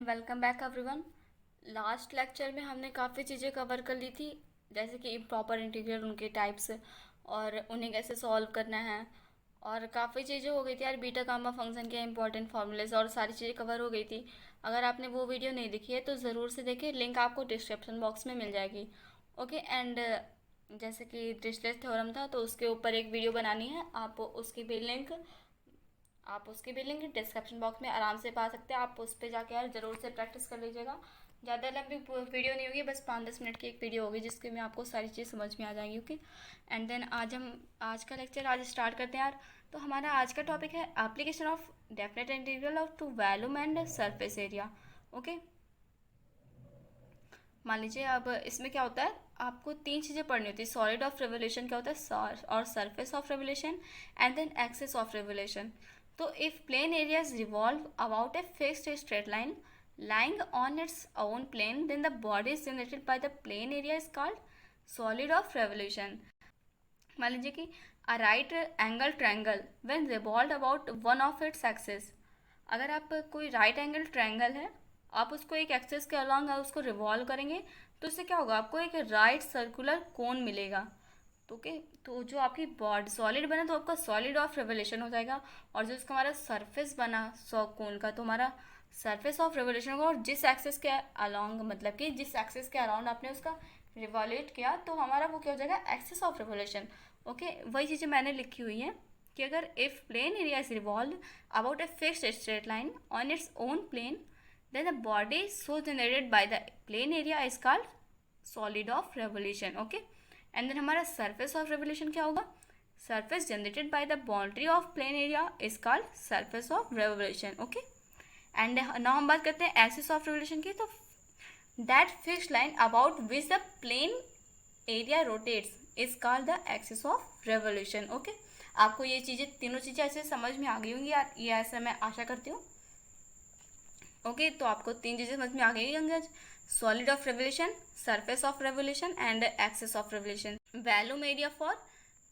Welcome back everyone. Last lecture में हमने काफ़ी चीज़ें कवर कर ली थी, जैसे कि इम्प्रॉपर इंटीग्रल, उनके टाइप्स और उन्हें कैसे सॉल्व करना है। और काफ़ी चीज़ें हो गई थी यार, बीटा गामा फंक्शन के इंपॉर्टेंट फार्मूलेज और सारी चीज़ें कवर हो गई थी। अगर आपने वो वीडियो नहीं देखी है तो ज़रूर से देखिए, लिंक आपको डिस्क्रिप्शन बॉक्स में मिल जाएगी। ओके एंड जैसे कि डिरिचलेट थ्योरम था तो उसके ऊपर एक वीडियो बनानी है, आप उसकी भी लिंक डिस्क्रिप्शन बॉक्स में आराम से पा सकते हैं। आप उस पर जाके यार ज़रूर से प्रैक्टिस कर लीजिएगा। ज़्यादा लंबी वीडियो नहीं होगी, बस 5-10 मिनट की एक वीडियो होगी जिसके में आपको सारी चीज़ समझ में आ जाएगी। ओके एंड देन आज का लेक्चर आज स्टार्ट करते हैं यार। तो हमारा आज का टॉपिक है application of definite integral of to volume and surface area. Okay, मान लीजिए अब इसमें क्या होता है, आपको तीन चीज़ें पढ़नी होती है। सॉलिड ऑफ रेवोल्यूशन क्या होता है, और surface of revolution and then axis of revolution. तो if plane areas revolve about a fixed straight line lying on its own plane, then the body is generated by the plane area is called solid of revolution. मान लीजिए कि a right angle triangle when revolved about one of its axis, अगर आप कोई right angle triangle है, आप उसको एक एक्सिस के अलॉन्ग उसको रिवॉल्व करेंगे तो इससे क्या होगा, आपको एक राइट सर्कुलर कोन मिलेगा। तो ओके, तो जो आपकी बॉडी सॉलिड बना तो आपका सॉलिड ऑफ रेवोल्यूशन हो जाएगा। और जो इसका हमारा सरफेस बना सौ कोन का, तो हमारा सरफेस ऑफ रेवोल्यूशन होगा। और जिस एक्सिस के अलॉन्ग, मतलब कि जिस एक्सिस के अराउंड आपने उसका रिवॉल्यूट किया, तो हमारा वो क्या हो जाएगा, एक्सिस ऑफ रेवोल्यूशन। ओके, वही चीज़ें मैंने लिखी हुई हैं कि अगर if plane area is revolve about a fixed straight line on its own plane, then the body so generated by the plane area is called solid of revolution. Okay, and then हमारा surface of revolution क्या होगा, surface generated by the boundary of plane area is called surface of revolution. Okay, and now हम बात करते हैं axis of revolution की। तो that fixed line about which the plane area rotates is called the axis of revolution. Okay, आपको ये चीज़ें तीनों चीज़ें ऐसे समझ में आ गई होंगी यार, ये ऐसा मैं आशा करती हूँ। ओके, तो आपको तीन चीज़ें समझ में आ गई होंगी आज, solid of revolution, surface of revolution and axis of revolution. Volume area for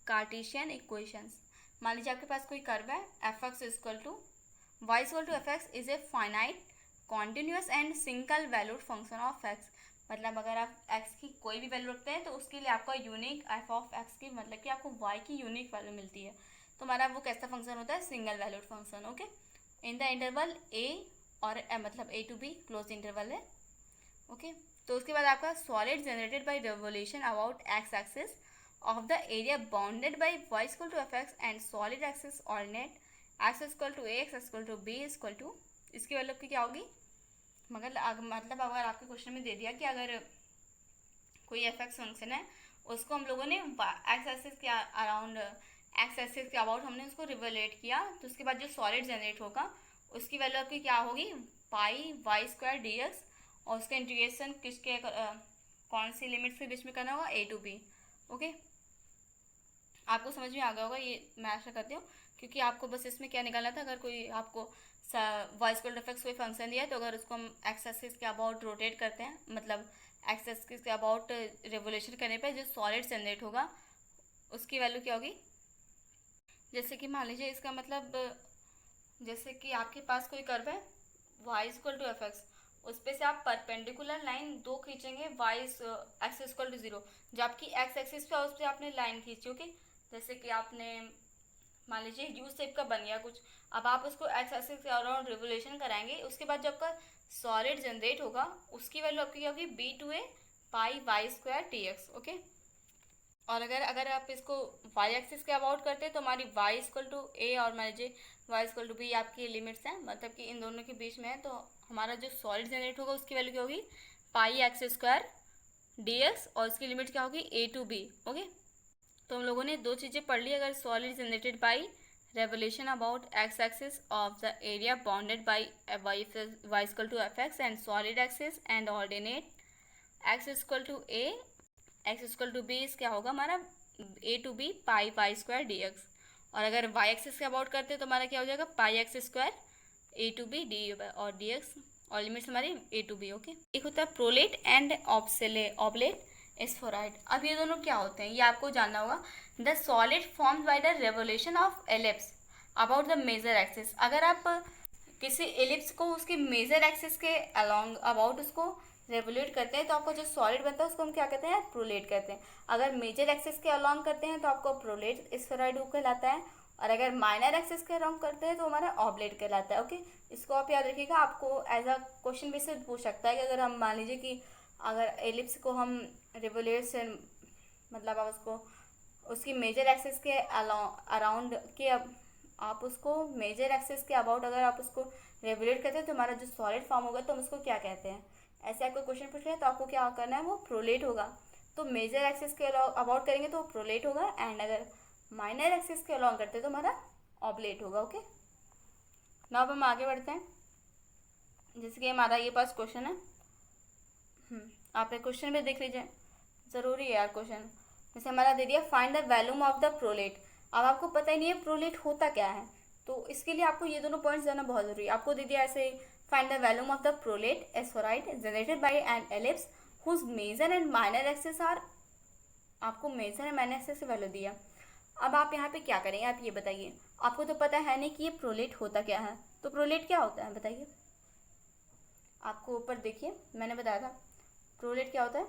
Cartesian equations. मान लीजिए आपके पास कोई कर्व है, f x equal to y equal to f x is a finite continuous and single valued function of x. मतलब अगर आप x की कोई भी वैल्यू रखते हैं तो उसके लिए आपका यूनिक एफ ऑफ एक्स की, मतलब कि आपको वाई की यूनिक वैल्यू मिलती है। तो हमारा वो कैसा फंक्शन होता है, single valued function. Okay, in the interval a और मतलब a to b close interval है। ओके, तो उसके बाद आपका solid generated by revolution about x axis of the area bounded by y equal to f x and solid axis ordinate x equal to a x equal to b equal to, इसकी value की क्या होगी, मतलब अगर आपके question में दे दिया कि अगर कोई एफ एक्स फंक्शन है, उसको हम लोगों ने एक्स एक्सिस के अराउंड, एक्स एक्सिस के अबाउट हमने उसको रिवोलेट किया, तो उसके बाद जो सॉलिड जनरेट होगा उसकी वैल्यू आपकी क्या होगी, पाई वाई स्क्वायर डी एक्स। और उसका इंटीग्रेशन किसके कौन सी लिमिट्स के बीच में करना होगा, ए टू बी। ओके, आपको समझ में आ गया होगा, ये मैं आशा करती हूँ, क्योंकि आपको बस इसमें क्या निकालना था, अगर कोई आपको वाई स्क्वायर एफ एक्स कोई फंक्शन दिया है, तो अगर उसको हम एक्स एक्सिस के अबाउट रोटेट करते हैं, मतलब एक्स एक्सिस के अबाउट रेवोल्यूशन करने पे जो सॉलिड जनरेट होगा उसकी वैल्यू क्या होगी। जैसे कि मान लीजिए इसका मतलब, जैसे कि आपके पास कोई कर्व है y equal to f x, उस पे से आप परपेंडिकुलर लाइन दो खींचेंगे, y x equal to zero. जो आपकी एक्स एक्सिस पे उस पर आपने लाइन खींची। ओके, जैसे कि आपने मान लीजिए यू शेप का बन गया कुछ, अब आप उसको एक्स एक्सिस के अराउंड रिवोल्यूशन कराएंगे, उसके बाद जो आपका सॉलिड जनरेट होगा उसकी वैल्यू आपकी क्या होगी, b to a pi y square t x. Okay, और अगर अगर आप इसको वाई एक्सिस के अबाउट करते हैं तो हमारी वाई इक्वल टू ए और मान लीजिए वाई इक्वल टू बी आपकी लिमिट्स हैं, मतलब कि इन दोनों के बीच में है, तो हमारा जो सॉलिड जनरेट होगा उसकी वैल्यू क्या होगी, पाई एक्स स्क्वायर डी एक्स, और इसकी लिमिट क्या होगी, ए टू बी। ओके, तो हम लोगों ने दो चीज़ें पढ़ ली, अगर solid generated by revolution about x axis of the area bounded by y equal to f x and solid axis and ordinate x equal to a x equal to b क्या होगा हमारा, a to b pi y square d x. और अगर Y axis के about करते हैं तो हमारा क्या हो जाएगा, pi x square a to b d और डी एक्स, और लिमिट्स हमारी ए टू बी। ओके, एक होता है प्रोलेट एंड ऑब्लेट स्फेरॉइड। अब ये दोनों क्या होते हैं ये आपको जानना होगा। The solid formed by the revolution of ellipse about the major axis. अगर आप किसी एलिप्स को उसके मेजर एक्सिस के अलोंग अबाउट उसको रेवोल्यूट करते हैं तो आपको जो सॉलिड बनता है उसको हम क्या कहते हैं, प्रोलेट कहते हैं। अगर मेजर एक्सिस के अलोंग करते हैं तो आपको प्रोलेट स्फेरॉइड कहलाता है, और अगर माइनर एक्सिस के अलोंग करते हैं तो हमारा ऑब्लेट कहलाता है। ओके, इसको आप याद रखिएगा, आपको एज अ क्वेश्चन बेसिस पूछ सकता है कि अगर हम मान लीजिए कि अगर एलिप्स को हम रिवोल्यूट से मतलब आप उसको उसकी मेजर एक्सिस के अराउंड के आप उसको मेजर एक्सिस के अबाउट अगर आप उसको रेवोल्यूट करते हैं तो हमारा जो सॉलिड फॉर्म होगा तो हम उसको क्या कहते हैं। ऐसे आपको क्वेश्चन पूछ रहे हैं तो आपको क्या करना है, वो प्रोलेट होगा। तो मेजर एक्सिस के अबाउट करेंगे तो प्रोलेट होगा, एंड अगर माइनर एक्सिस के अलॉन्ग करते हैं तो हमारा ऑब्लेट होगा। ओके, नाउ अब हम आगे बढ़ते हैं। जैसे कि हमारा ये पास क्वेश्चन है, आप एक क्वेश्चन भी देख लीजिए, ज़रूरी है यार क्वेश्चन। जैसे हमारा दे दिया find the volume of the prolate. अब आपको पता ही नहीं है प्रोलेट होता क्या है, तो इसके लिए आपको ये दोनों पॉइंट्स जाना बहुत ज़रूरी है। आपको दे दिया ऐसे find the volume of the prolate spheroid generated by an ellipse whose major and minor axis are, आपको मेजर एंड माइनर एक्सिस से वैल्यू दिया। अब आप यहाँ पे क्या करेंगे, आप ये बताइए, आपको तो पता है नहीं कि ये प्रोलेट होता क्या है, तो प्रोलेट क्या होता है बताइए। आपको ऊपर देखिए मैंने बताया था प्रोलेट क्या होता है,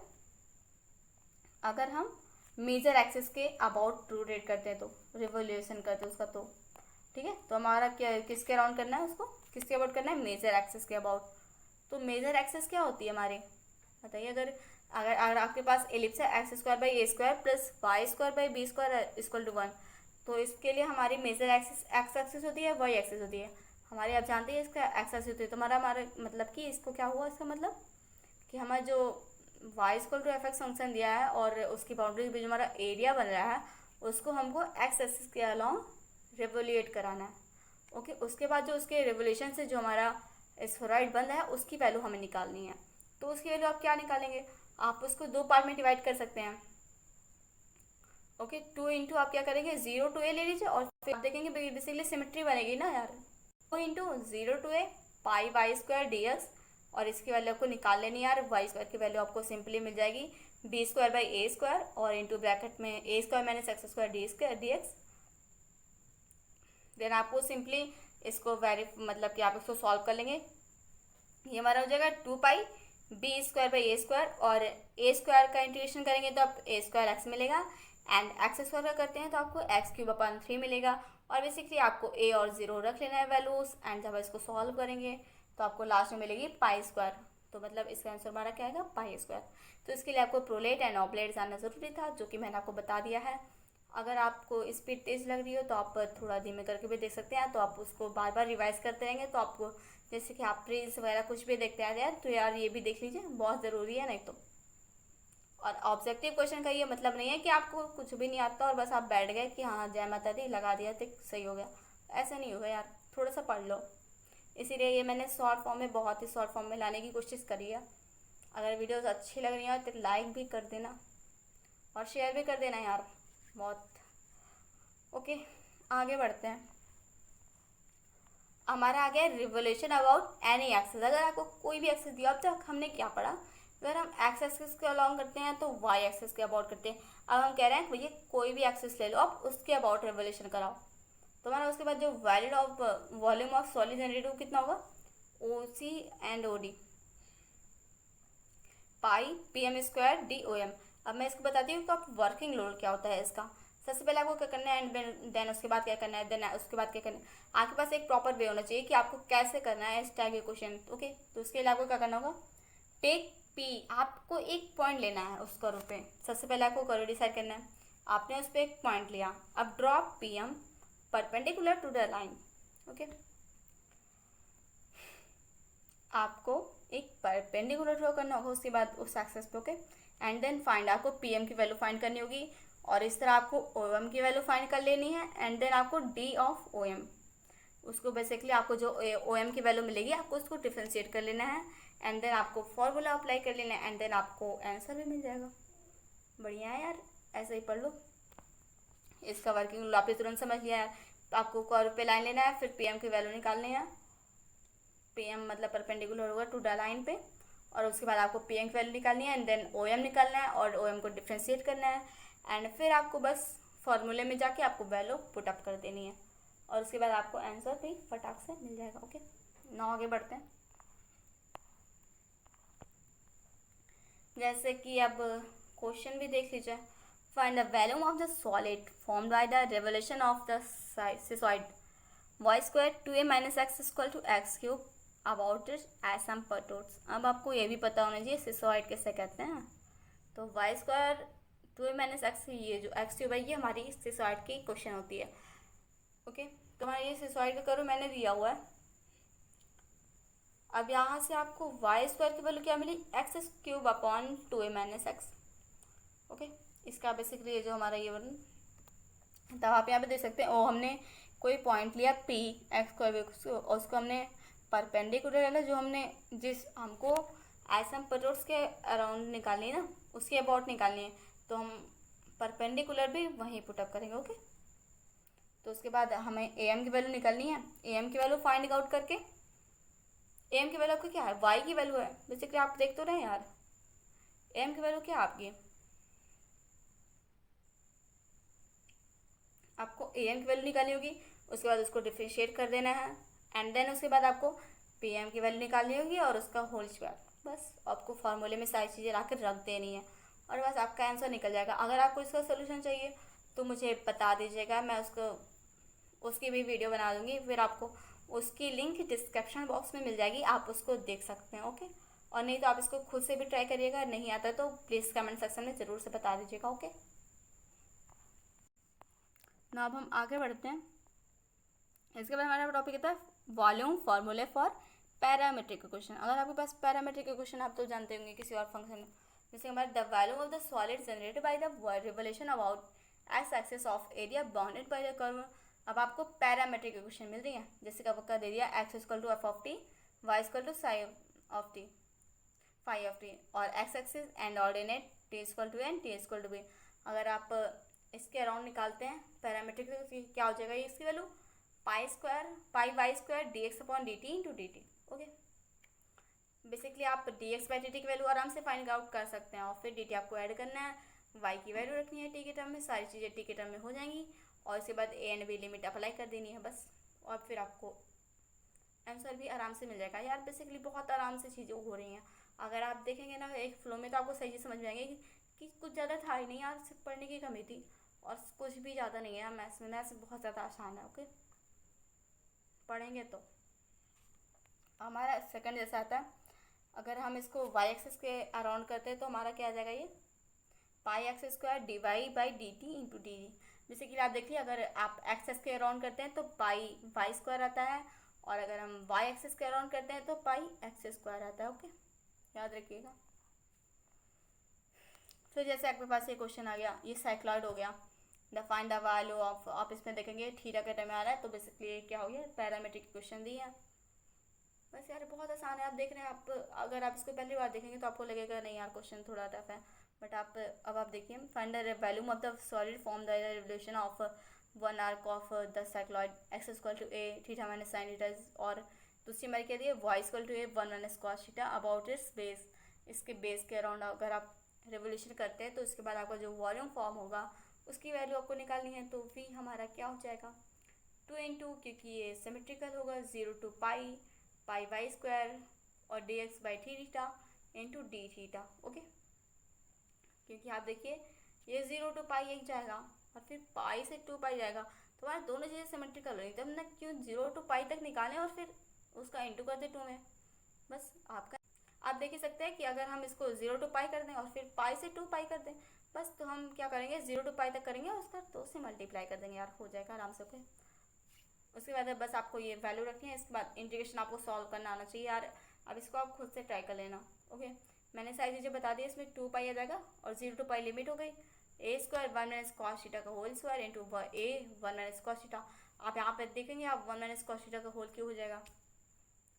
अगर हम मेजर एक्सिस के अबाउट रोटेट करते हैं तो रिवोल्यूशन करते हैं उसका, तो ठीक है। तो हमारा क्या किसके अराउंड करना है, उसको किसके अबाउट करना है, मेजर एक्सिस के अबाउट। तो मेजर एक्सिस क्या होती है हमारे, बताइए। अगर अगर अगर आपके पास एलिप्स है x square by a square plus y square by b square equal to 1, तो इसके लिए हमारी मेजर एक्सिस एक्स एक्सिस होती है, वाई एक्सिस होती है हमारी। आप जानते हैं इसका एक्स एक्सिस होती है, तो हमारा मतलब कि इसको क्या हुआ, इसका मतलब कि हमारा जो y equal to f x function दिया है और उसकी बाउंड्री के बीच हमारा एरिया बन रहा है, उसको हमको एक्स एक्सिस के अलॉन्ग रिवोल्यूट कराना है। ओके, उसके बाद जो उसके रिवोल्यूशन से जो हमारा स्फेरॉइड बन रहा है उसकी वैल्यू हमें निकालनी है। तो उसकी वैल्यू आप क्या निकालेंगे, आप उसको दो पार्ट में डिवाइड कर सकते हैं। ओके, 2 इंटू आप क्या करेंगे, 0 टू ए ले लीजिए, और फिर आप देखेंगे बेसिकली सिमेट्री बनेगी ना यार। 2 into 0 to a pi y square d x, और इसकी वैल्यू आपको निकाल लेनी है यार। वाई स्क्वायर की वैल्यू आपको सिंपली मिल जाएगी b square by a square, और इंटू ब्रैकेट में a square minus x square d x. Then आपको सिंपली इसको मतलब कि आप इसको सॉल्व कर लेंगे। ये हमारा हो जाएगा 2 pi b square by a square, और ए स्क्वायर का इंटीग्रेशन करेंगे तो आप ए स्क्वायर एक्स मिलेगा, एंड एक्स स्क्वायर का करते हैं तो आपको एक्स क्यूब अपन 3 मिलेगा। और बेसिकली आपको ए और 0 रख लेना है वैल्यूज, एंड जब इसको सॉल्व करेंगे तो आपको लास्ट में मिलेगी पाई स्क्वायर। तो मतलब इसका आंसर हमारा क्या आएगा, पाई स्क्वायर। तो इसके लिए आपको प्रोलेट एंड ऑब्लेट जानना ज़रूरी था, जो कि मैंने आपको बता दिया है। अगर आपको स्पीड तेज़ लग रही हो तो आप थोड़ा धीमे करके भी देख सकते हैं, तो आप उसको बार बार रिवाइज करते रहेंगे तो आपको, जैसे कि आप रील्स वगैरह कुछ भी देखते हैं यार, तो यार ये भी देख लीजिए, बहुत ज़रूरी है नहीं तो। और ऑब्जेक्टिव क्वेश्चन का ये मतलब नहीं है कि आपको कुछ भी नहीं आता और बस आप बैठ गए कि हाँ जय माता दी लगा दिया तो सही हो गया, ऐसा नहीं होगा यार, थोड़ा सा पढ़ लो। इसीलिए ये मैंने शॉर्ट फॉर्म में, बहुत ही शॉर्ट फॉर्म में लाने की कोशिश करी है। अगर वीडियोस अच्छी लग रही हैं तो लाइक भी कर देना और शेयर भी कर देना यार, बहुत। ओके, आगे बढ़ते हैं। हमारा आ गया रिवोल्यूशन अबाउट एनी एक्सिस। अगर आपको कोई भी एक्सिस दिया, अब तक हमने क्या पढ़ा, अगर हम एक्स एक्सिस के अलॉन्ग करते हैं तो वाई एक्सिस के अबाउट करते हैं। अब हम कह रहे हैं भैया कोई भी एक्सिस ले लो आप, उसके अबाउट रिवोल्यूशन कराओ। तो हमारा उसके बाद जो value of volume of solid generative कितना होगा, O C and O D pi P M square d O M. अब मैं इसको बताती हूँ कि आप वर्किंग लोड क्या होता है इसका। सबसे पहले आपको क्या करना है, एंड देन उसके बाद क्या करना है, देन उसके बाद क्या करना है। आपके पास एक प्रॉपर वे होना चाहिए कि आपको कैसे करना है इस टाइप के क्वेश्चन। ओके, तो उसके लिए आपको क्या करना होगा, टेक पी, आपको एक पॉइंट लेना है उस कर्व पे। सबसे पहले आपको कर्व डिसाइड करना है, आपने उस पर एक पॉइंट लिया। अब drop p m perpendicular to the line. Okay, आपको एक परपेंडिकुलर ड्रॉ करना होगा उसके बाद उस एक्सेस पे। ओके, एंड देन फाइंड, आपको पी एम की वैल्यू फाइंड करनी होगी, और इस तरह आपको ओ एम की वैल्यू फाइंड कर लेनी है, एंड देन आपको डी ऑफ ओ एम, उसको बेसिकली आपको जो ओ एम की वैल्यू मिलेगी आपको उसको डिफ्रेंशिएट कर लेना है, एंड देन आपको फॉर्मूला अप्लाई कर लेना है, एंड देन आपको आंसर भी मिल जाएगा। बढ़िया है यार, ऐसे ही पढ़ लो। इसका वर्किंग आपने तुरंत समझ लिया है। तो आपको कर्व पे लाइन लेना है, फिर पी एम की वैल्यू निकालनी है। पी एम मतलब परपेंडिकुलर होगा टू द लाइन पे, और उसके बाद आपको पी एम की वैल्यू निकालनी है, एंड देन ओ एम निकालना है और ओ एम को डिफ्रेंशिएट करना है, एंड फिर आपको बस फॉर्मूले में जाके आपको वैल्यू पुट अप कर देनी है, और उसके बाद आपको आंसर भी फटाक से मिल जाएगा। ओके, ना आगे बढ़ते हैं। जैसे कि अब क्वेश्चन भी देख लीजिए। Find the volume of the solid formed by the revolution of the cissoid y square 2a minus x equal to x cube about its asymptotes. अब आपको ये भी पता होना चाहिए सिसॉइड किसे कहते हैं। तो Y square 2a minus x, ये जो एक्स क्यूब है ये हमारी सिसॉइड की क्वेश्चन होती है। ओके, तो हमारा ये सिसॉइड का करो मैंने दिया हुआ है। अब यहाँ से आपको वाई स्क्वायर की वैल्यू क्या मिली, x cube upon 2a minus x. Okay, इसका बेसिकली ये जो हमारा ये वन, तब आप यहाँ पे देख सकते हैं ओ हमने कोई पॉइंट लिया पी एक्स स्क्वायर और उसको हमने परपेंडिकुलर है जो हमने जिस हमको एसएम परोट्स के अराउंड निकालनी है ना, उसके अबाउट निकालनी है, तो हम परपेंडिकुलर भी वहीं पुटअप करेंगे। ओके, तो उसके बाद हमें ए एम की वैल्यू निकालनी है। ए एम की वैल्यू फाइंड आउट करके, ए एम की वैल्यू आपकी क्या है, वाई की वैल्यू है। बेसिकली आप देख तो रहे हैं यार, ए एम की वैल्यू क्या है आपकी, आपको ए एम की वैल्यू निकालनी होगी। उसके बाद उसको डिफ्रेंशिएट कर देना है एंड देन उसके बाद आपको पी एम की वैल्यू निकालनी होगी और उसका होल स्क्वायर। बस आपको फार्मूले में सारी चीज़ें ला कर रख देनी है और बस आपका आंसर निकल जाएगा। अगर आपको इसका सोल्यूशन चाहिए तो मुझे बता दीजिएगा, मैं उसकी भी वीडियो बना दूँगी, फिर आपको उसकी लिंक डिस्क्रिप्शन बॉक्स में मिल जाएगी, आप उसको देख सकते हैं। ओके, और नहीं तो आप इसको खुद से भी ट्राई करिएगा, नहीं आता तो प्लीज़ कमेंट सेक्शन में ज़रूर से बता दीजिएगा। ओके, ना अब हम आगे बढ़ते हैं। इसके बाद हमारा टॉपिक था वॉल्यूम फार्मूले फॉर पैरामीट्रिक इक्वेशन। अगर आपके पास पैरामीट्रिक इक्वेशन आप तो जानते होंगे किसी और फंक्शन में, जैसे हमारे the value of the solid generated by the revolution about x axis of area bounded by the curve. अब आपको पैरामीट्रिक इक्वेशन मिल रही है, जैसे कि आपका दे दिया x equal to f of t, y equal to sine of t, phi of t, और x axis and ordinate t equal to n, t equal to b. अगर आप इसके अराउंड निकालते हैं पैरामीट्रिक, क्या हो जाएगा इसकी value, pi square pi y square d x upon d t into d t. Okay, basically आप d x by d t की वैल्यू आराम से फाइंड आउट कर सकते हैं और फिर डी टी आपको ऐड करना है, वाई की वैल्यू रखनी है टी के टर्म में, सारी चीज़ें टी के टर्म में हो जाएंगी और उसके बाद a and b limit apply कर देनी है बस, और फिर आपको आंसर भी आराम से मिल जाएगा। यार बेसिकली बहुत आराम से चीज़ें हो रही हैं, अगर आप देखेंगे ना एक फ्लो में तो आपको सही चीज़ समझ में आएंगे कि कुछ ज़्यादा था ही नहीं यार, सिर्फ पढ़ने की कमी थी और कुछ भी ज़्यादा नहीं है। मैथ्स में बहुत ज़्यादा आसान है। ओके, पढ़ेंगे तो हमारा सेकंड जैसा आता है, अगर हम इसको वाई एक्सिस के अराउंड करते हैं तो हमारा क्या आ जाएगा, ये pi x square d y by d t into d d. जैसे कि आप देखिए अगर आप एक्सेस के अराउंड करते हैं तो पाई वाई स्क्वायर आता है, और अगर हम वाई एक्सिस के अराउंड करते हैं तो पाई एक्स स्क्वायर आता है। ओके, याद रखिएगा। फिर जैसे आपके पास ये क्वेश्चन आ गया, ये साइक्लॉइड हो गया, the find the value of, आप इसमें देखेंगे थीटा के टर्म में आ रहा है, तो बेसिकली ये क्या हो गया, पैरामीट्रिक क्वेश्चन दी है। बस यार बहुत आसान है, आप देख रहे हैं, आप अगर आप इसको पहली बार देखेंगे तो आपको लगेगा नहीं यार क्वेश्चन थोड़ा टफ है, बट आप देखिए, find the volume of the solid form the revolution of one arc of the cycloid x equal to a theta minus sine theta, और दूसरी हमारी क्या दी है, y equal to a one minus cos theta about its base. इसके base के around अगर आप रिवोल्यूशन करते हैं तो उसके बाद आपका जो वॉल्यूम फॉर्म होगा उसकी वैल्यू आपको निकालनी है, तो भी हमारा क्या हो जाएगा 2 क्योंकि ये सिमेट्रिकल होगा, 0 to pi pi y square और d x by theta into d theta. Okay, क्योंकि आप देखिए ये 0 टू पाई एक जाएगा और फिर पाई से 2 पाई जाएगा, तो हमारे दोनों चीज़ें सिमेट्रिकल हो रही, तब ना क्यों 0 टू पाई तक निकालें और फिर उसका इंटू कर दे 2 में। बस आपका आप देख ही सकते हैं कि अगर हम इसको 0 टू पाई कर दें और फिर पाई से 2 पाई कर दें, बस तो हम क्या करेंगे 0 टू पाई तक करेंगे और उसका 2 से मल्टीप्लाई कर देंगे यार, हो जाएगा आराम से। ओके, उसके बाद बस आपको ये वैल्यू रखनी है, इसके बाद इंटीग्रेशन आपको सॉल्व करना आना चाहिए यार। अब इसको आप खुद से ट्राई कर लेना। ओके, मैंने सारी चीज़ें बता दी, इसमें 2 पाई आ जाएगा और 0 टू पाई लिमिट हो गई, ए स्क्वायर 1 माइनस कॉस थीटा का होल स्क्वायर इंटू ए 1 माइनस कॉस थीटा। आप यहाँ पे देखेंगे आप 1 माइनस कॉस थीटा का होल क्यों हो जाएगा।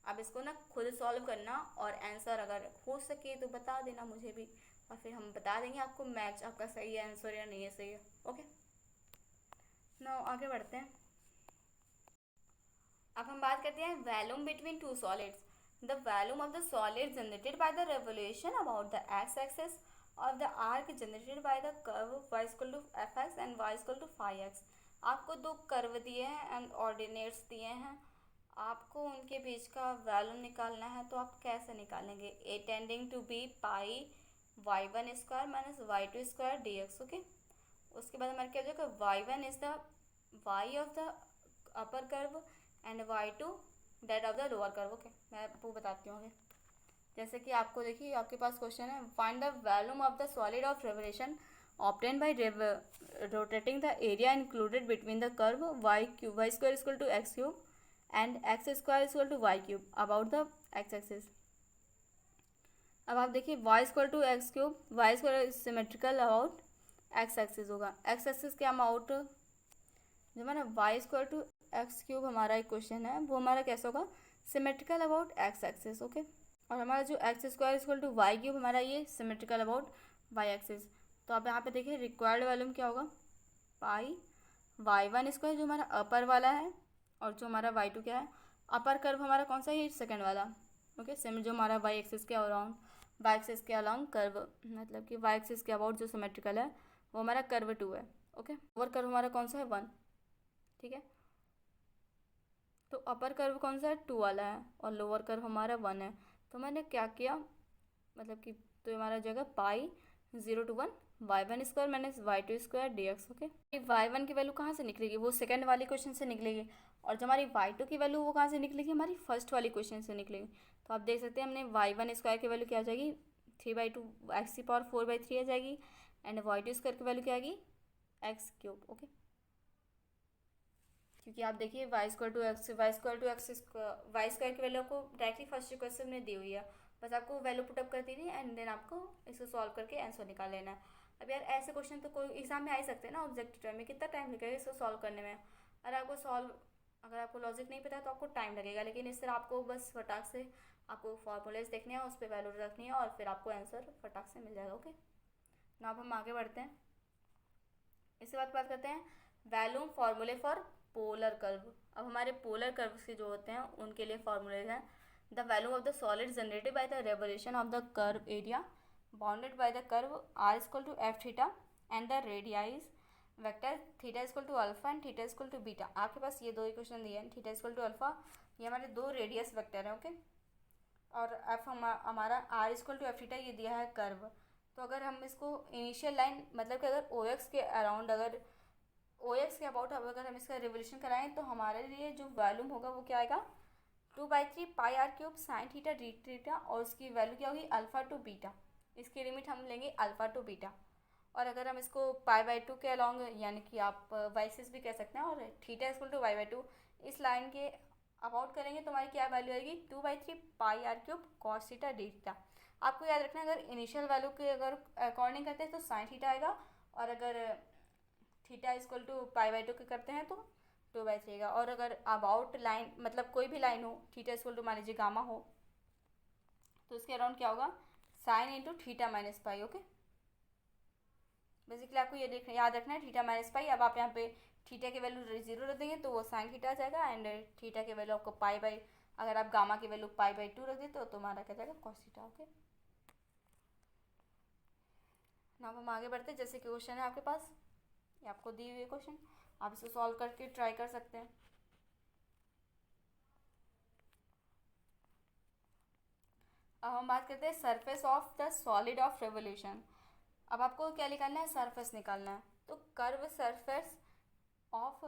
आप इसको ना खुद सॉल्व करना और आंसर अगर हो सके तो बता देना मुझे भी, और फिर हम बता देंगे आपको मैच आपका सही है आंसर या नहीं है सही है। ओके, ना आगे बढ़ते हैं। अब हम बात करते हैं volume between two solids. The volume of the solid generated by the revolution about the x axis of the arc generated by the curve y equal to f x and y equal to phi x. आपको दो curve दिए हैं and ordinates दिए हैं, आपको उनके बीच का value निकालना है तो आप कैसे निकालेंगे, a tending to b pi y1² minus y2² dx। Okay, उसके बाद हमारे क्या हो जाएगा, y1 is the y of the upper curve and y2 that of the lower curve. Okay, मैं आपको बताती हूँ आगे। जैसे कि आपको देखिए आपके पास क्वेश्चन है, find the volume of the solid of revolution obtain by rotating the area included between the curve y² equal to x³ and x² equal to y³ about the x axis. अब आप देखिए y² x³ y² symmetrical about x axis होगा। x axis के amount जो हमारा y² x³ हमारा एक question है वो हमारा कैसा होगा, symmetrical about x axis. Okay, और हमारा जो x² इक्वल टू y³ हमारा ये सिमेट्रिकल अबाउट y एक्सिस। तो आप यहाँ पे देखिए रिक्वायर्ड वॉल्यूम क्या होगा, पाई y1² जो हमारा अपर वाला है और जो हमारा y2 क्या है, अपर कर्व हमारा कौन सा है, ये सेकंड वाला। ओके, सेम जो हमारा y एक्सिस के अराउंड y एक्सिस के अलाउंग कर्व, मतलब कि y एक्सिस के अबाउट जो सिमेट्रिकल है वो हमारा कर्व 2 है। ओके, लोअर कर्व हमारा कौन सा है, 1। ठीक है, तो अपर कर्व कौन सा है, 2 वाला है और लोअर कर्व हमारा 1 है। तो मैंने क्या किया, मतलब कि तो हमारा जगह पाई 0 to 1 y1² minus y2² dx। Okay, y1 की वैल्यू कहाँ से निकलेगी, वो सेकंड वाली क्वेश्चन से निकलेगी, और जो हमारी y2 की वैल्यू वो कहाँ से निकलेगी, हमारी फर्स्ट वाली क्वेश्चन से निकलेगी। तो आप देख सकते हैं हमने y1² की वैल्यू क्या आ जाएगी, 3/2 x⁴/3 आ जाएगी, एंड y2² की वैल्यू क्या आएगी, x³। ओके, क्योंकि आप देखिए y² की वैल्यू आपको डायरेक्टली फर्स्ट क्वेश्चन में दी हुई है, बस आपको वैल्यू पुटअप कर दी थी एंड देन आपको इसको सॉल्व करके आंसर निकाल लेना है। अब यार ऐसे क्वेश्चन तो कोई एग्जाम में आ ही सकते हैं ना, ऑब्जेक्टिव टाइम में कितना टाइम लगेगा इसको सॉल्व करने में। अगर आपको लॉजिक नहीं पता है तो आपको टाइम लगेगा, लेकिन इस तरह आपको बस फटाक से आपको फॉर्मूलेज देखने हैं, उस पर वैल्यू रखनी है और फिर आपको आंसर फटाक से मिल जाएगा। ओके, ना अब हम आगे बढ़ते हैं, इसके बाद बात करते हैं वैल्यूम फॉर्मूले फॉर पोलर कर्व। अब हमारे पोलर कर्व के जो होते हैं उनके लिए फॉर्मूले हैं, the volume of the solid generated by the revolution of the curve area bounded by the curve r equal to f theta and the radius vector theta equal to alpha and theta equal to beta. आपके पास ये दो equation दिए हैं, theta equal to alpha, ये हमारे दो radius vector हैं। ओके, और एफ हमारा r equal to f theta ये दिया है कर्व। तो अगर हम इसको इनिशियल लाइन, मतलब कि अगर ओ एक्स के अराउंड, अगर ओ एक्स के अबाउट अगर हम इसका रिवोल्यूशन कराएं तो हमारे लिए जो वॉल्यूम होगा वो क्या आएगा, 2/3 पाई r³ sine theta D theta, और उसकी वैल्यू क्या होगी, अल्फा टू बीटा। इसकी लिमिट हम लेंगे अल्फा टू बीटा। और अगर हम इसको π/2 के अलॉन्ग, यानी कि आप वाइसिस भी कह सकते हैं, और थीटा इक्वल टू y/2 इस लाइन के अबाउट करेंगे तो हमारी क्या वैल्यू आएगी, 2/3 पाई r³ cos theta D theta. आपको याद रखना है, अगर इनिशियल वैल्यू के अगर अकॉर्डिंग करते हैं तो साइन थीटा आएगा, और अगर थीटा इक्वल टू π/2 के करते हैं तो 2/3 आएगा। और अगर अबाउट लाइन, मतलब कोई भी लाइन हो, थीटा इक्वल टू मान लीजिए गामा हो, तो उसके अराउंड क्या होगा, sine into theta minus pi. Okay, basically आपको ये याद रखना है, थीटा माइनस पाई। अब आप यहाँ पे थीटा की वैल्यू 0 रख देंगे तो वो साइन थीटा आ जाएगा, एंड थीटा की वैल्यू आपको अगर आप गामा की वैल्यू π/2 रख देते हो तो हमारा क्या जाएगा, कॉस थीटा। ओके, ना हम आगे बढ़ते हैं। जैसे कि क्वेश्चन है आपके पास, ये आपको दी हुई है क्वेश्चन, आप इसको सॉल्व करके ट्राई कर सकते हैं। अब हम बात करते हैं surface of the solid of revolution. अब आपको क्या निकालना है, सरफेस निकालना है। तो curve surface of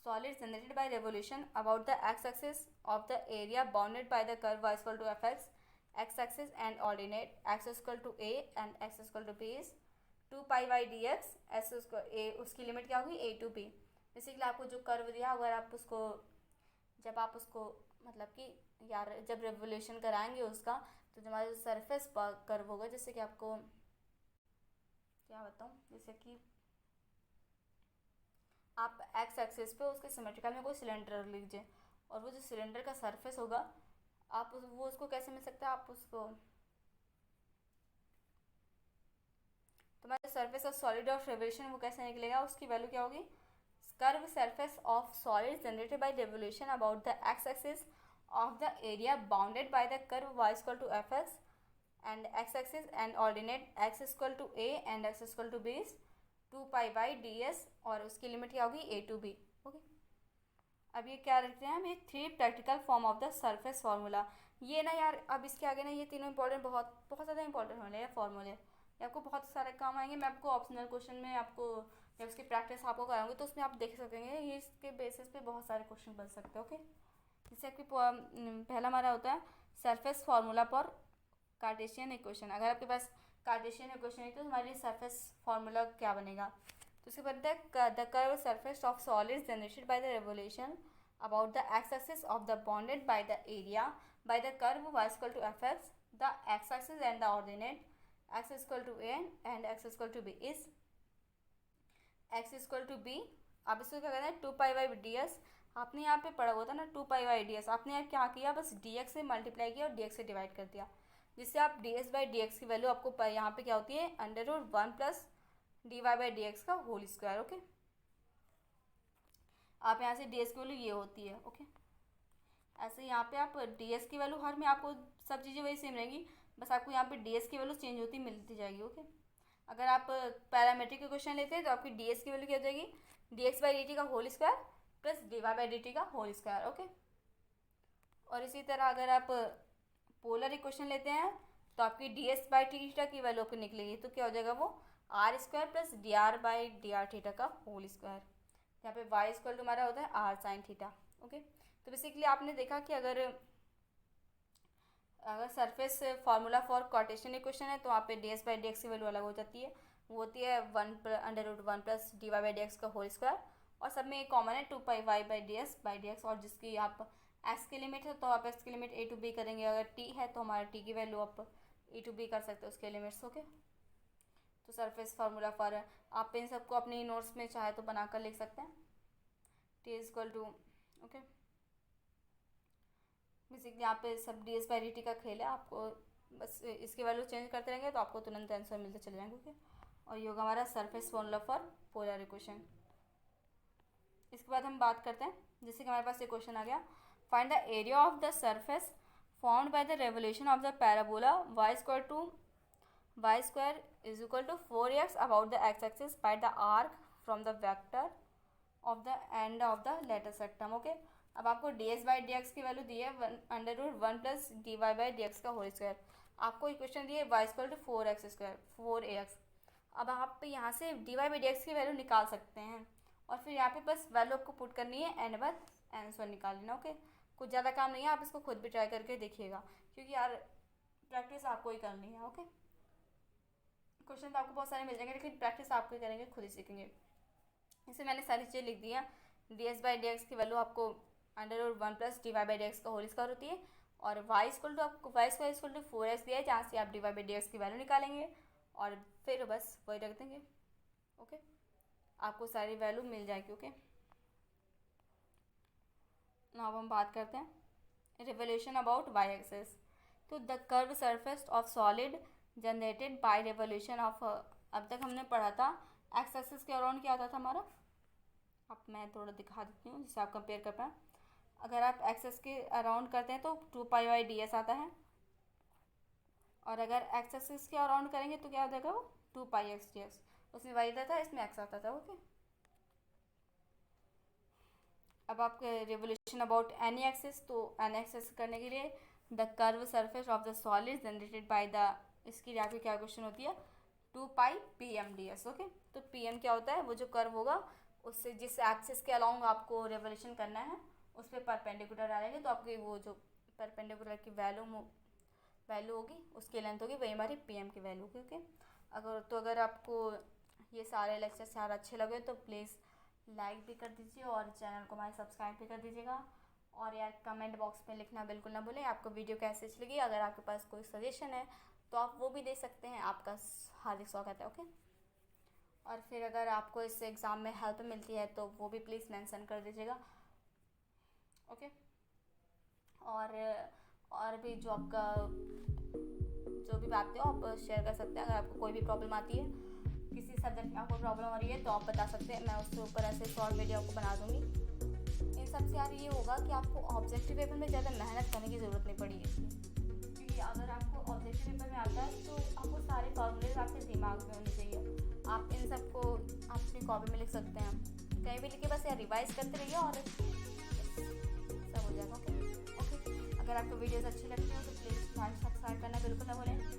solid generated by revolution about the x-axis of the area bounded by the curve y equal to fx, x-axis and ordinate x equal to a and x equal to b is 2 pi by dx, s a उसकी limit क्या होगी, a to b। Basically आपको जो curve दिया, अगर आप उसको जब आप उसको मतलब कि यार जब रेवोल्यूशन कराएंगे उसका, तो हमारा जो सरफेस कर्व होगा, जैसे कि आपको क्या बताऊँ, जैसे कि आप एक्स एक्सिस पे उसके सिमेट्रिकल में कोई सिलेंडर लीजिए, और वो जो सिलेंडर का सरफेस होगा आप वो उसको कैसे मिल सकता है, आप उसको तुम्हारे surface of solid of revolution वो कैसे निकलेगा, उसकी वैल्यू क्या होगी, curve surface of solid generated by revolution about the x axis of the area bounded by the curve y equal to f x and x axis and ordinate x equal to a and x equal to b 2 pi by ds, और उसकी limit क्या होगी, a to b। Okay, अब ये क्या रखते हैं हम, ये 3 practical form of the surface formula. ये ना यार, अब इसके आगे ना ये तीनों इंपॉर्टेंट, बहुत बहुत ज़्यादा इंपॉर्टेंट होने हैं फार्मूले। ये आपको बहुत सारे काम आएंगे। मैं आपको ऑप्शनल क्वेश्चन में आपको जब उसकी प्रैक्टिस आपको कराऊंगी तो उसमें आप देख सकेंगे, ये इसके बेसिस पे बहुत सारे क्वेश्चन बन सकते हैं। ओके, जैसे आपकी पहला हमारा होता है surface formula for Cartesian equation. अगर आपके पास कार्टेशियन इक्वेशन है तो हमारे सरफेस फार्मूला क्या बनेगा, तो उसके बनता है the curve surface of solids generated by the revolution about the x axis of the bounded by the area by the curve y equal to f x, the x axis and the ordinate x equal to a and x equal to b is x equal to b। आप इसको क्या कहते हैं 2π/ds। आपने यहाँ पे पढ़ा हुआ था ना 2π/ds, आपने यहाँ क्या किया, बस dx से मल्टीप्लाई किया और dx से डिवाइड कर दिया, जिससे आप ds/dx की वैल्यू आपको यहाँ पे क्या होती है √1 प्लस dy/dx का होल स्क्वायर। ओके, आप यहाँ से ds की वैल्यू ये होती है। ओके, ऐसे यहाँ पे आप ds की वैल्यू हर में आपको सब चीज़ें वही सेम रहेंगी, बस आपको यहाँ पे ds की वैल्यू चेंज होती मिलती जाएगी। ओके, अगर आप पैरामीट्रिक क्वेश्चन लेते हैं तो आपकी ds की वैल्यू क्या हो जाएगी, dx/dt का होल स्क्वायर प्लस dy/dt का होल स्क्वायर। ओके, और इसी तरह अगर आप पोलर इक्वेशन लेते हैं तो आपकी ds/थीटा की वैल्यू आपको निकलेगी, तो क्या हो जाएगा वो r² प्लस dr/dr थीटा का होल स्क्वायर। यहाँ पे y इक्वल टू हमारा होता है r sin थीटा। ओके, तो बेसिकली आपने देखा कि अगर surface formula for Cartesian equation है तो वहाँ पे ds/dx की वैल्यू अलग हो जाती है, वो होती है √1 प्लस dy/dx का होल स्क्वायर, और सब में एक कॉमन है 2πy/ds/dx, और जिसकी आप x की लिमिट है तो आप x की लिमिट a to b करेंगे, अगर t है तो हमारा t की वैल्यू आप a to b कर सकते हो उसके लिमिट्स। ओके, तो सरफेस फार्मूला फॉर आप इन सबको अपनी नोट्स में चाहे तो बनाकर लिख सकते हैं, t equal to. Okay, basically यहाँ पे सब ds/dt का खेल है, आपको बस इसकी वैल्यू चेंज करते रहेंगे तो आपको तुरंत आंसर मिलते चले जाएंगे। ओके, और ये होगा हमारा surface formula for polar equation. इसके बाद हम बात करते हैं, जैसे कि हमारे पास ये क्वेश्चन आ गया, find the area of the surface formed by the revolution of the parabola y square is equal to 4x about the x axis by the arc from the vector of the end of the latus okay, अब आपको ds/dx की value दी है √1 plus dy/dx का whole square. आपको equation दी है y equal to 4ax। अब आप यहाँ से dy/dx की वैल्यू निकाल सकते हैं, और फिर यहाँ पे बस वैल्यू आपको पुट करनी है n बाय n² निकाल लेना। ओके, कुछ ज़्यादा काम नहीं है, आप इसको खुद भी ट्राई करके देखिएगा, क्योंकि यार प्रैक्टिस आपको ही करनी है। ओके, क्वेश्चन तो आपको बहुत सारे मिल जाएंगे, लेकिन प्रैक्टिस आपको ही करेंगे, खुद ही सीखेंगे। इसे मैंने सारी चीज़ें लिख दी हैं। ds/dx की वैल्यू आपको √1 प्लस dy/dx का होल स्क्वायर होती है, और y इक्वल टू आपको y square equal to 4x दिया है, जहाँ से आप dy/dx की वैल्यू निकालेंगे और फिर बस वही रख देंगे। ओके, आपको सारी वैल्यू मिल जाएगी। ओके, अब हम बात करते हैं रिवोल्यूशन अबाउट y एक्सिस। तो the curve surface of solid generated bye revolution of, अब तक हमने पढ़ा था एक्स एक्सिस के अराउंड क्या आता था हमारा, अब मैं थोड़ा दिखा देती हूँ जिससे आप कंपेयर कर पाएँ। अगर आप एक्सेस के अराउंड करते हैं तो 2π/ds आता है, और अगर एक्स एक्सिस के अराउंड करेंगे तो क्या हो जाएगा वो 2πx/ds, उसमें y आता था, इसमें x आता था। ओके, अब आपके रिवोल्यूशन अबाउट एनी एक्सिस, तो एनी एक्सिस करने के लिए the curve surface of the solid generated by the, इसकी आपकी क्या क्वेश्चन होती है 2π/pm/ds। ओके, तो pm क्या होता है, वो जो कर्व होगा उससे जिस एक्सिस के अलाउंग आपको रिवोल्यूशन करना है उस पर परपेंडिकुलर डालेंगे, तो आपकी वो जो परपेंडिकुलर की वैल्यू होगी उसकी लेंथ होगी, वही हमारी pm की वैल्यू होगी। ओके, अगर आपको ये सारे लेक्चर्स यार अच्छे लगे तो प्लीज़ लाइक भी कर दीजिए और चैनल को हमारे सब्सक्राइब भी कर दीजिएगा, और यार कमेंट बॉक्स में लिखना बिल्कुल ना भूलें आपको वीडियो कैसे अच्छी लगी। अगर आपके पास कोई सजेशन है तो आप वो भी दे सकते हैं, आपका हार्दिक स्वागत है। ओके, और फिर अगर आपको इस एग्ज़ाम में हेल्प मिलती है तो वो भी प्लीज़ मेंशन कर दीजिएगा। ओके, और भी जो भी बातें हो आप शेयर कर सकते हैं। अगर आपको कोई भी प्रॉब्लम आती है, किसी सब्जेक्ट में आपको प्रॉब्लम आ रही है तो आप बता सकते हैं, मैं उसके ऊपर ऐसे शॉर्ट वीडियो आपको बना दूँगी। इन सबसे यार ये होगा कि आपको ऑब्जेक्टिव पेपर में ज़्यादा मेहनत करने की ज़रूरत नहीं पड़ेगी, क्योंकि अगर आपको ऑब्जेक्टिव पेपर में आता है तो आपको सारे फॉर्मूलेज आपके दिमाग में होने चाहिए। आप इन सबको अपनी कॉपी में लिख सकते हैं, कहीं भी लिखे, बस यार रिवाइज करते रहिए और खत्म हो जाएगा। ओके ओके, अगर आपको वीडियोस अच्छी लगती हो तो प्लीज़ लाइक सब्सक्राइब करना बिल्कुल ना भूलें।